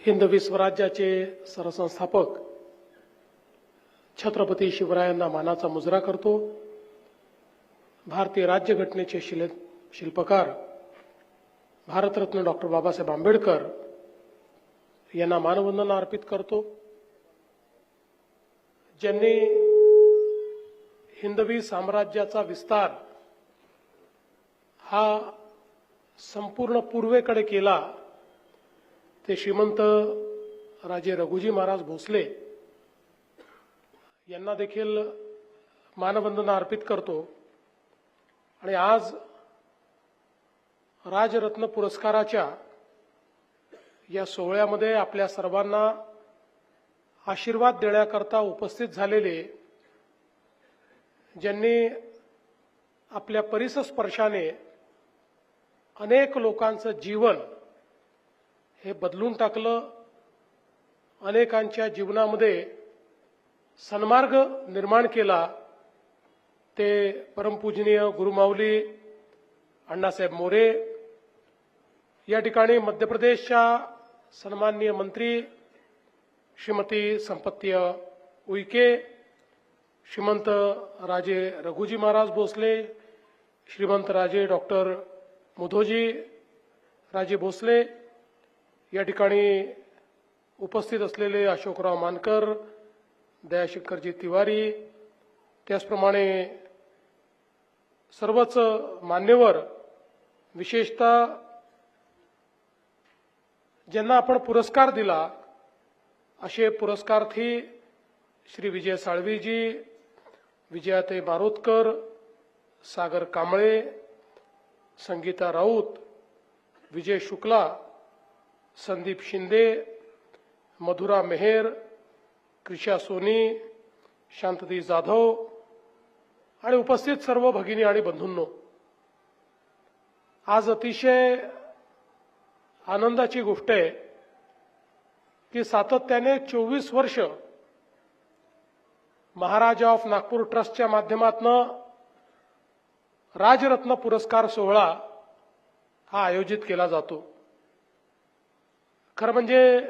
हिंदवी स्वराज्याचे सरसंस्थापक छत्रपती शिवरायांना मानाचा मुजरा करतो। भारतीय राज्यघटनेचे शिल्पकार भारतरत्न डॉक्टर बाबासाहेब आंबेडकर यांना मानवंदना अर्पित करतो, ज्यांनी हिंदवी साम्राज्याचा विस्तार हा संपूर्ण पूर्वेकडे केला। ते श्रीमंत राजे रघुजी महाराज भोसले यांना देखील मानवंदना अर्पित करतो। आणि आज राजरत्न पुरस्काराच्या या सोहळ्यामध्ये आपल्या सर्वांना आशीर्वाद देण्याकरता उपस्थित झालेले, ज्यांनी आपल्या परिसस्पर्शाने अनेक लोकांचं जीवन हे बदलून टाकलं, अनेकांच्या जीवनामध्ये सन्मार्ग निर्माण केला, ते परमपूजनीय गुरुमाऊली अण्णासाहेब मोरे। या ठिकाणी मध्य प्रदेशच्या सन्माननीय मंत्री श्रीमती संपत्ती उईके, श्रीमंत राजे रघुजी महाराज भोसले, श्रीमंत राजे डॉक्टर मुधोजी राजे भोसले, या ठिकाणी उपस्थित असलेले अशोकराव मानकर, दयाशंकरजी तिवारी, त्याचप्रमाणे सर्वच मान्यवर, विशेषतः ज्यांना आपण पुरस्कार दिला असे पुरस्कार्थी श्री विजय साळवीजी, विजयाताई बारोतकर, सागर कांबळे, संगीता राऊत, विजय शुक्ला, संदीप शिंदे, मधुरा मेहर, कृषा सोनी, शांतती जाधव आणि उपस्थित सर्व भगिनी आणि बंधूंनो, आज अतिशय आनंदाची गोष्ट आहे की सातत्याने 24 वर्ष महाराजा ऑफ नागपूर ट्रस्टच्या माध्यमातून राजरत्न पुरस्कार सोहळा हा आयोजित केला जातो। खरं म्हणजे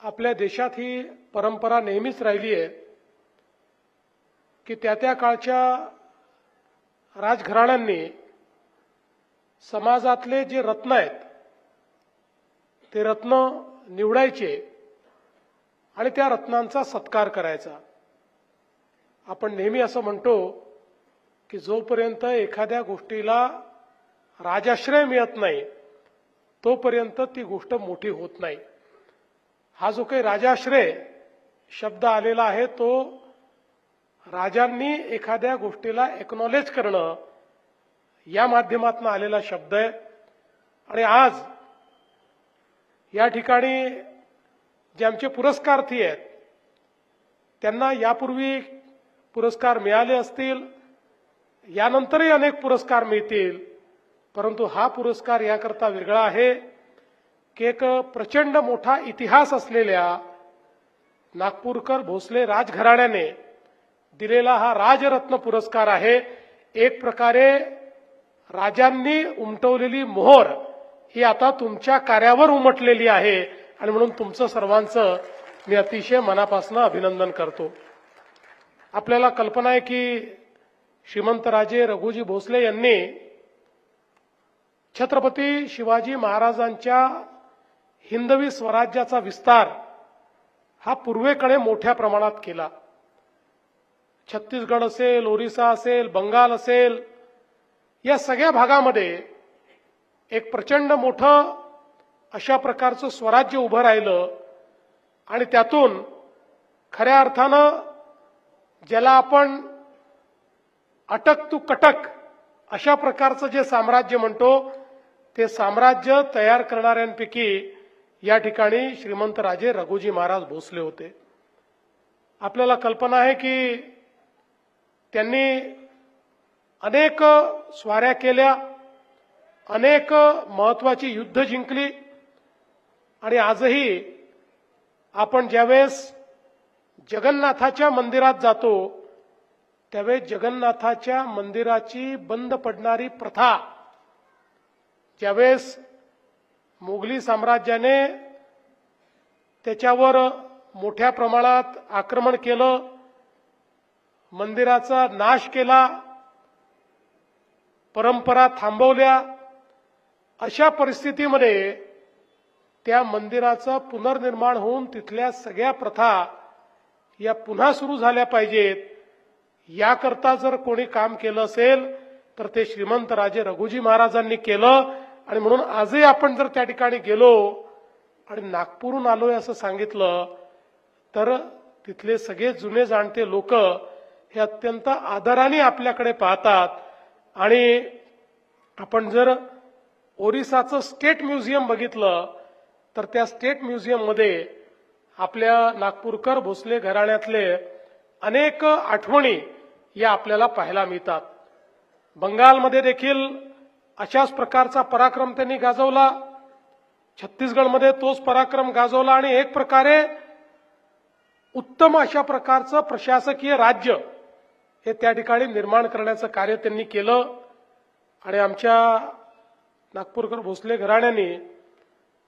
आपल्या देशात ही परंपरा नेहमीच राहिली आहे की त्या काळच्या राजघराण्यांनी समाजातले जे रत्न आहेत ते रत्न निवडायचे आणि त्या रत्नांचा सत्कार करायचा। आपण नेहमी असं म्हणतो की जोपर्यंत एखाद्या गोष्टीला राजाश्रय मिळत नाही तोपर्यंत ती गोष्ट मोठी होत नाही। हा जो काही राजाश्रय शब्द आलेला आहे तो राजांनी एखाद्या गोष्टीला एक्नॉलेज करणं या माध्यमातून आलेला शब्द आहे। आणि आज या ठिकाणी जे आमचे पुरस्कार्थी आहेत त्यांना यापूर्वी पुरस्कार मिळाले असतील, यानंतरही अनेक पुरस्कार मिळतील, परंतु हा पुरस्कार याकरता वेगळा आहे की एक प्रचंड मोठा इतिहास असलेल्या नागपूरकर भोसले राजघराण्याने दिलेला हा राजरत्न पुरस्कार आहे। एक प्रकारे राजांनी उमटवलेली मोहर ही आता तुमच्या कार्यावर उमटलेली आहे आणि म्हणून तुमचं सर्वांचं मी अतिशय मनापासून अभिनंदन करतो। आपल्याला कल्पना आहे की श्रीमंत राजे रघुजी भोसले यांनी छत्रपती शिवाजी महाराजांच्या हिंदवी स्वराज्याचा विस्तार हा पूर्वेकडे मोठ्या प्रमाणात केला। छत्तीसगड असेल, ओरिसा असेल, बंगाल असेल, या सगळ्या भागामध्ये एक प्रचंड मोठं अशा प्रकारचं स्वराज्य उभं राहिलं आणि त्यातून खऱ्या अर्थानं ज्याला आपण अटक तू कटक अशा प्रकारचं जे साम्राज्य म्हणतो ते साम्राज्य तयार करणाऱ्यांपैकी या ठिकाणी श्रीमंत राजे रघुजी महाराज भोसले होते। आपल्याला कल्पना आहे की त्यांनी अनेक स्वाऱ्या केल्या, अनेक महत्वाची युद्ध जिंकली आणि आजही आपण ज्यावेळेस जगन्नाथाच्या मंदिरात जातो त्यावेळेस जगन्नाथाच्या मंदिराची बंद पडणारी प्रथा ज्यावेळेस मोगली साम्राज्याने त्याच्यावर मोठ्या प्रमाणात आक्रमण केलं, मंदिराचा नाश केला, परंपरा थांबवल्या. अशा परिस्थितीमध्ये त्या मंदिराचं पुनर्निर्माण होऊन तिथल्या सगळ्या प्रथा या पुन्हा सुरू झाल्या पाहिजेत. याकरता जर कोणी काम केलं असेल तर ते श्रीमंत राजे रघुजी महाराजांनी केलं. आणि म्हणून आजही आपण जर त्या ठिकाणी गेलो आणि नागपूरहून आलोय असं सांगितलं तर तिथले सगळे जुने जाणते लोक हे अत्यंत आदराने आपल्याकडे पाहतात. आणि आपण जर ओरिसाचं स्टेट म्युझियम बघितलं तर त्या स्टेट म्युझियममध्ये आपल्या नागपूरकर भोसले घराण्यातले अनेक आठवणी या आपल्याला पाहायला मिळतात. बंगालमध्ये देखील अशाच प्रकारचा पराक्रम त्यांनी गाजवला, छत्तीसगडमध्ये तोच पराक्रम गाजवला आणि एक प्रकारे उत्तम अशा प्रकारचं प्रशासकीय राज्य हे त्या ठिकाणी निर्माण करण्याचं कार्य त्यांनी केलं. आणि आमच्या नागपूरकर भोसले घराण्याने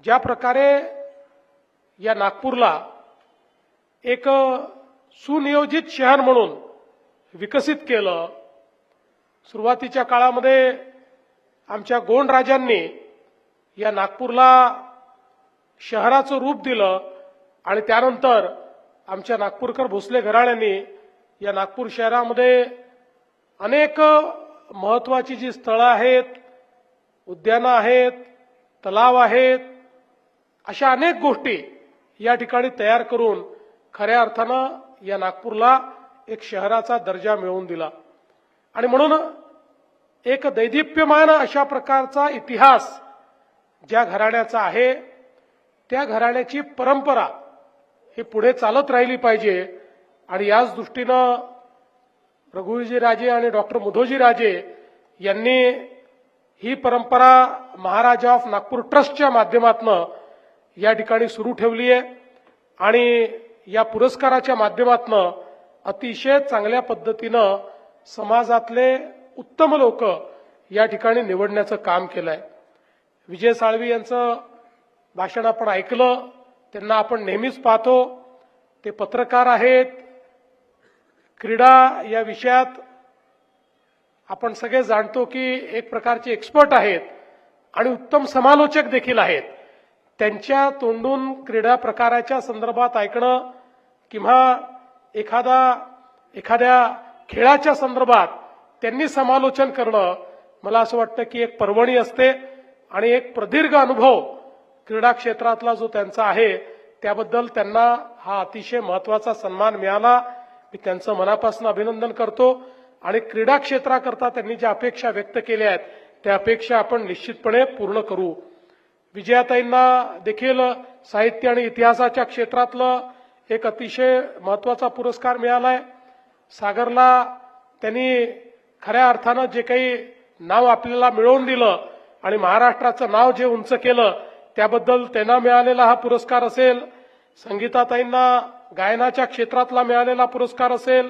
ज्या प्रकारे या नागपूरला एक सुनियोजित शहर म्हणून विकसित केलं. सुरुवातीच्या काळामध्ये आमच्या गोंड राजांनी या नागपूरला शहराचं रूप दिलं आणि त्यानंतर आमच्या नागपूरकर भोसले घराण्यांनी या नागपूर शहरामध्ये अनेक महत्वाची जी स्थळं आहेत, उद्यानं आहेत, तलाव आहेत, अशा अनेक गोष्टी या ठिकाणी तयार करून खऱ्या अर्थानं या नागपूरला एक शहराचा दर्जा मिळवून दिला. आणि म्हणून एक दैदिप्यमान अशा प्रकारचा इतिहास ज्या घराण्याचा आहे त्या घराण्याची परंपरा ही पुढे चालत राहिली पाहिजे. आणि याच दृष्टीनं रघुवीरजी राजे आणि डॉक्टर मुधोजी राजे यांनी ही परंपरा महाराजा ऑफ नागपूर ट्रस्टच्या माध्यमातून या ठिकाणी सुरू ठेवली आहे. आणि या पुरस्काराच्या माध्यमातून अतिशय चांगल्या पद्धतीनं समाजातले उत्तम लोक या ठिकाणी निवडण्याचं काम केलंय. विजय साळवी यांचं भाषण आपण ऐकलं, त्यांना आपण नेहमीच पाहतो. ते पत्रकार आहेत, क्रीडा या विषयात आपण सगळे जाणतो की एक प्रकारचे एक्सपर्ट आहेत आणि उत्तम समालोचक देखील आहेत. त्यांच्या तोंडून क्रीडा प्रकाराच्या संदर्भात ऐकणं किंवा एखाद्या खेळाच्या संदर्भात त्यांनी समालोचन करणं मला असं वाटतं की एक पर्वणी असते. आणि एक प्रदीर्घ अनुभव क्रीडा क्षेत्रातला जो त्यांचा आहे त्याबद्दल त्यांना हा अतिशय महत्वाचा सन्मान मिळाला. मी त्यांचं मनापासून अभिनंदन करतो. आणि क्रीडा क्षेत्राकरता त्यांनी ज्या अपेक्षा व्यक्त केल्या आहेत त्या अपेक्षा आपण निश्चितपणे पूर्ण करू. विजयाताईंना देखील साहित्य आणि इतिहासाच्या क्षेत्रातलं एक अतिशय महत्वाचा पुरस्कार मिळालाय. सागरला त्यांनी खऱ्या अर्थानं जे काही नाव आपल्याला मिळवून दिलं आणि महाराष्ट्राचं नाव जे उंच केलं त्याबद्दल त्यांना मिळालेला हा पुरस्कार असेल. संगीताताईंना गायनाच्या क्षेत्रातला मिळालेला पुरस्कार असेल.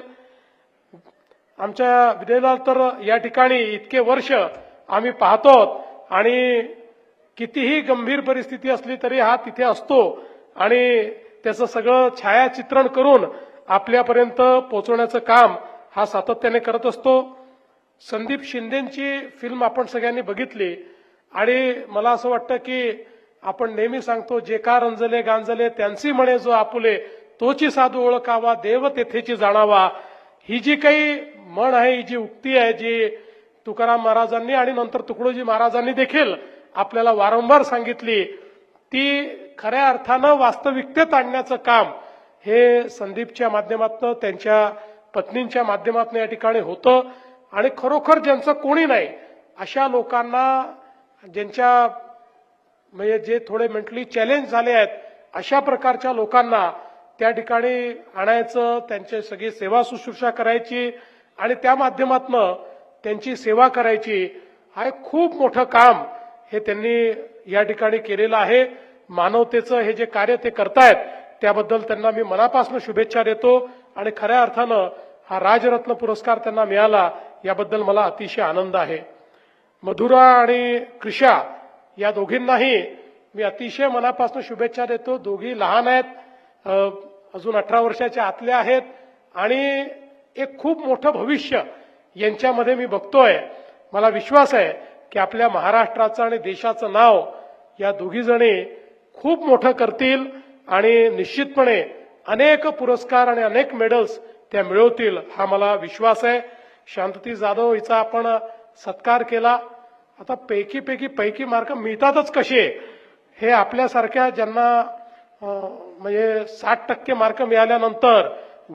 आमच्या विजयला तर या ठिकाणी इतके वर्ष आम्ही पाहतो आणि कितीही गंभीर परिस्थिती असली तरी हा तिथे असतो आणि त्याचं सगळं छायाचित्रण करून आपल्यापर्यंत पोहोचवण्याचं काम हा सातत्याने करत असतो. संदीप शिंदेची फिल्म आपण सगळ्यांनी बघितली आणि मला असं वाटतं की आपण नेहमी सांगतो जे का रंजले गांजले त्यांची म्हणे जो आपुले तोची साधू ओळखावा देव तेथेची जाणावा. ही जी काही म्हण आहे, ही जी उक्ती आहे जी तुकाराम महाराजांनी आणि नंतर तुकडोजी महाराजांनी देखील आपल्याला वारंवार सांगितली ती खऱ्या अर्थानं वास्तविकतेत आणण्याचं काम हे संदीपच्या माध्यमातून त्यांच्या पत्नींच्या माध्यमातून या ठिकाणी होतं. आणि खरोखर ज्यांचं कोणी नाही अशा लोकांना ज्यांच्या म्हणजे जे थोडे मेंटली चॅलेंज झाले आहेत अशा प्रकारच्या लोकांना त्या ठिकाणी आणायचं, त्यांची सगळी सेवा शुश्रूषा करायची आणि त्या माध्यमातून त्यांची सेवा करायची. हा एक खूप मोठं काम हे त्यांनी या ठिकाणी केलेलं आहे. मानवतेचं हे जे कार्य ते करतायत त्याबद्दल त्यांना मी मनापासून शुभेच्छा देतो. आणि खऱ्या अर्थानं हा राजरत्न पुरस्कार त्यांना मिळाला याबद्दल मला अतिशय आनंद आहे. मधुरा आणि कृषा या दोघींनाही मी अतिशय मनापासून शुभेच्छा देतो. दोघी लहान आहेत, अजून 18 वर्षाच्या आतल्या आहेत आणि एक खूप मोठं भविष्य यांच्यामध्ये मी बघतोय. मला विश्वास आहे की आपल्या महाराष्ट्राचं आणि देशाचं नाव या दोघी जणी खूप मोठं करतील आणि निश्चितपणे अनेक पुरस्कार आणि अनेक मेडल्स त्या मिळवतील हा मला विश्वास आहे. शांतती जाधव हिचा आपण सत्कार केला. आता पैकी मार्क मिळतातच कसे हे आपल्यासारख्या ज्यांना म्हणजे 60% मार्क मिळाल्यानंतर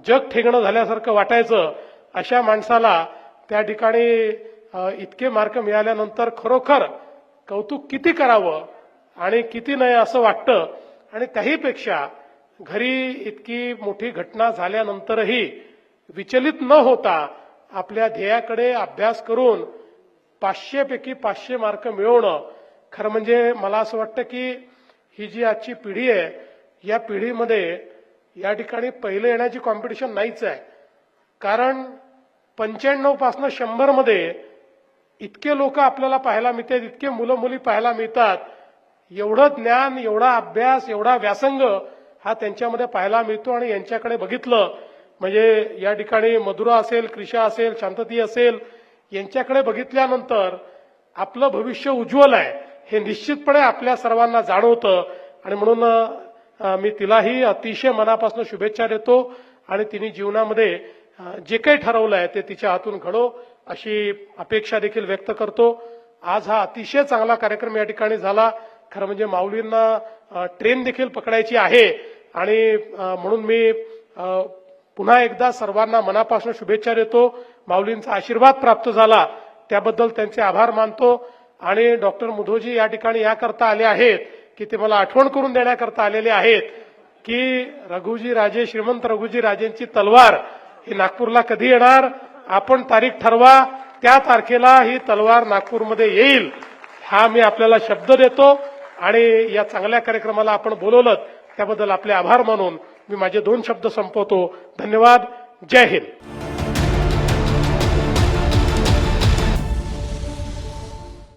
जग ठेंगणं झाल्यासारखं वाटायचं अशा माणसाला त्या ठिकाणी इतके मार्क मिळाल्यानंतर खरोखर कौतुक किती करावं आणि किती नाही असं वाटतं. आणि त्याहीपेक्षा घरी इतकी मोठी घटना झाल्यानंतरही विचलित न होता आपल्या ध्येयाकडे अभ्यास करून 500 पैकी 500 मार्क मिळवणं खरं म्हणजे मला असं वाटतं की ही जी आजची पिढी आहे या पिढीमध्ये या ठिकाणी पहिले येण्याची कॉम्पिटिशन नाहीच आहे. कारण 95 पासून 100 मध्ये इतके लोक आपल्याला पाहायला मिळतात, इतके मुलं मुली पाहायला मिळतात. एवढं ज्ञान, एवढा अभ्यास, एवढा व्यासंग हा त्यांच्यामध्ये पाहायला मिळतो. आणि यांच्याकडे बघितलं म्हणजे या ठिकाणी मधुरा असेल, क्रिशा असेल, शांतती असेल, यांच्याकडे बघितल्यानंतर आपलं भविष्य उज्ज्वल आहे हे निश्चितपणे आपल्या सर्वांना जाणवतं. आणि म्हणून मी तिलाही अतिशय मनापासून शुभेच्छा देतो आणि तिने जीवनामध्ये जे काही ठरवलं आहे ते तिच्या हातून घडो अशी अपेक्षा देखील व्यक्त करतो. आज हा अतिशय चांगला कार्यक्रम या ठिकाणी झाला. खरं म्हणजे माऊलींना ट्रेन देखील पकडायची आहे आणि म्हणून मी पुन्हा एकदा सर्वांना मनापासून शुभेच्छा देतो. माऊलींचा आशीर्वाद प्राप्त झाला त्याबद्दल त्यांचे आभार मानतो. आणि डॉक्टर मुधोजी या ठिकाणी याकरता आले आहेत की ते मला आठवण करून देण्याकरता आलेले आहेत की रघुजी राजे, श्रीमंत रघुजी राजेंची तलवार ही नागपूरला कधी येणार, आपण तारीख ठरवा, त्या तारखेला ही तलवार नागपूरमध्ये येईल हा मी आपल्याला शब्द देतो. आणि या चांगल्या कार्यक्रमाला आपण बोलवलं त्याबद्दल आपले आभार मानून मी माझे 2 शब्द संपवतो. धन्यवाद. जय हिंद.